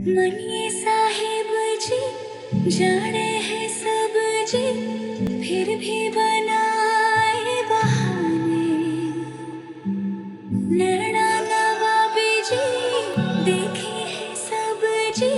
मनिए साहिब जी जाने हैं सब जी, फिर भी बनाए बहाने। नैना नवाबी जी देखे हैं सब जी,